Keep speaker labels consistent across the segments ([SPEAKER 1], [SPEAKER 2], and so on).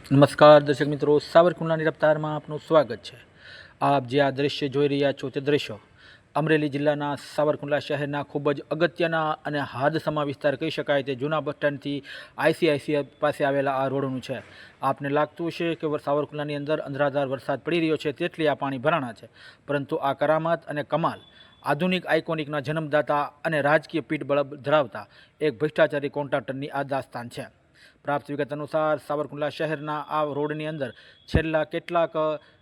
[SPEAKER 1] નમસ્કાર દર્શક મિત્રો, સાવરકુંડલાની રફતારમાં આપનું સ્વાગત છે। આપ જે આ દ્રશ્ય જોઈ રહ્યા છો તે દ્રશ્યો અમરેલી જિલ્લાના સાવરકુંડલા શહેરના ખૂબ જ અગત્યના અને હાદસમા વિસ્તાર કહી શકાય તે જૂના બસ સ્ટેન્ડથી આઈસીઆઈસીઆઈ પાસે આવેલા આ રોડનું છે। આપને લાગતું હશે કે સાવરકુંડલાની અંદર અંધરાધાર વરસાદ પડી રહ્યો છે તેથી આ પાણી ભરાણા છે, પરંતુ આ કરામત અને કમાલ આધુનિક આઇકોનિકના જન્મદાતા અને રાજકીય પીઠબળ ધરાવતા એક ભ્રષ્ટાચારી કોન્ટ્રાક્ટરની આ દાસ્તાન છે। પ્રાપ્ત વિગત અનુસાર સાવરકુંડલા શહેરના આ રોડની અંદર છેલ્લા કેટલાક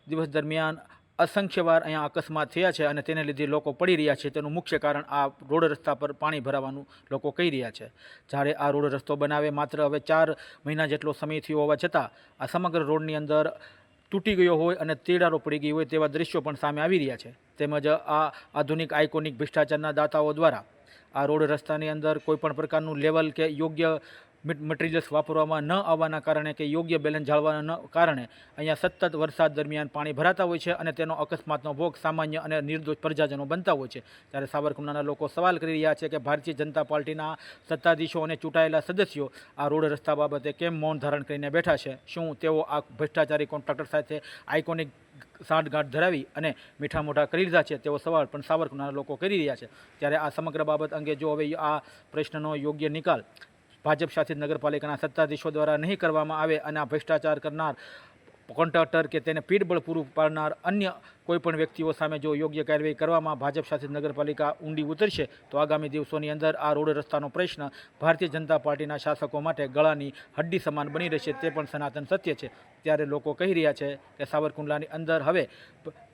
[SPEAKER 1] દિવસ દરમિયાન અસંખ્ય વાર અહીંયા અકસ્માત થયા છે અને તેને લીધે લોકો પડી રહ્યા છે। તેનું મુખ્ય કારણ આ રોડ રસ્તા પર પાણી ભરાવાનું લોકો કહી રહ્યા છે। જ્યારે આ રોડ રસ્તો બનાવે માત્ર હવે 4 મહિના જેટલો સમય થયો હોવા છતાં આ સમગ્ર રોડની અંદર તૂટી ગયો હોય અને તિરાડો પડી ગઈ હોય તેવા દ્રશ્યો પણ સામે આવી રહ્યા છે। તેમજ આ આધુનિક આઇકોનિક ભ્રષ્ટાચારના દાતાઓ દ્વારા આ રોડ રસ્તાની અંદર કોઈપણ પ્રકારનું લેવલ કે યોગ્ય મટીરિયલ્સ વાપરવામાં ન આવવાના કારણે કે યોગ્ય બેલેન્સ જાળવવાના કારણે અહીંયા સતત વરસાદ દરમિયાન પાણી ભરાતા હોય છે અને તેનો અકસ્માતનો ભોગ સામાન્ય અને નિર્દોષ પ્રજાજનો બનતા હોય છે। ત્યારે સાવરકુંડલાના લોકો સવાલ કરી રહ્યા છે કે ભારતીય જનતા પાર્ટીના સત્તાધીશો અને ચૂંટાયેલા સદસ્યો આ રોડ રસ્તા બાબતે કેમ મૌન ધારણ કરીને બેઠા છે? શું તેઓ આ ભ્રષ્ટાચારી કોન્ટ્રાક્ટર સાથે આઇકોનિક સાંઠગાંઠ ધરાવી અને મીઠા મોઢા કરી લીધા છે? તેવો સવાલ પણ સાવરકુંડલાના લોકો કરી રહ્યા છે। ત્યારે આ સમગ્ર બાબત અંગે જો હવે આ પ્રશ્નનો યોગ્ય નિકાલ ભાજપ શાસિત નગરપાલિકાના સત્તાધીશો દ્વારા નહીં કરવામાં આવે અને આ ભ્રષ્ટાચાર કરનાર કોન્ટ્રાક્ટર કે તેને પીઠબળ પૂરું પાડનાર અન્ય કોઈપણ વ્યક્તિઓ સામે જો યોગ્ય કાર્યવાહી કરવામાં ભાજપ શાસિત નગરપાલિકા ઊંડી ઉતરશે તો આગામી દિવસોની અંદર આ રોડ રસ્તાનો પ્રશ્ન ભારતીય જનતા પાર્ટીના શાસકો માટે ગળાની હડ્ડી સમાન બની રહેશે, તે પણ સનાતન સત્ય છે। ત્યારે લોકો કહી રહ્યા છે કે સાવરકુંડલાની અંદર હવે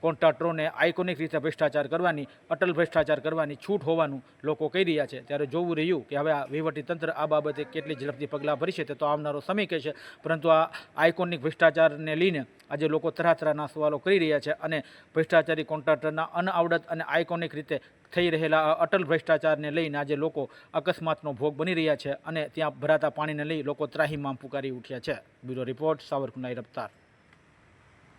[SPEAKER 1] કોન્ટ્રાક્ટરોને આઇકોનિક રીતે ભ્રષ્ટાચાર કરવાની, અટલ ભ્રષ્ટાચાર કરવાની છૂટ હોવાનું લોકો કહી રહ્યા છે। ત્યારે જોવું રહ્યું કે હવે આ વહીવટીતંત્ર આ બાબતે કેટલી ઝડપથી પગલાં ભરશે તે તો આવનારો સમય કહેશે, પરંતુ આ આઇકોનિક ભ્રષ્ટાચારને લઈને આજે લોકો તરાતરાના સવાલો કરી રહ્યા છે અને ભ્રષ્ટાચારી કોન્ટ્રાક્ટરના અનઆવડત અને આઇકોનિક રીતે થઈ રહેલા અટલ ભ્રષ્ટાચારને લઈને આજે લોકો અકસ્માતનો ભોગ બની રહ્યા છે અને ત્યાં ભરાતા પાણીને લઈ લોકો ત્રાહિમામ પુકારી ઉઠ્યા છે। Bureau report, Savarkundla રફતાર।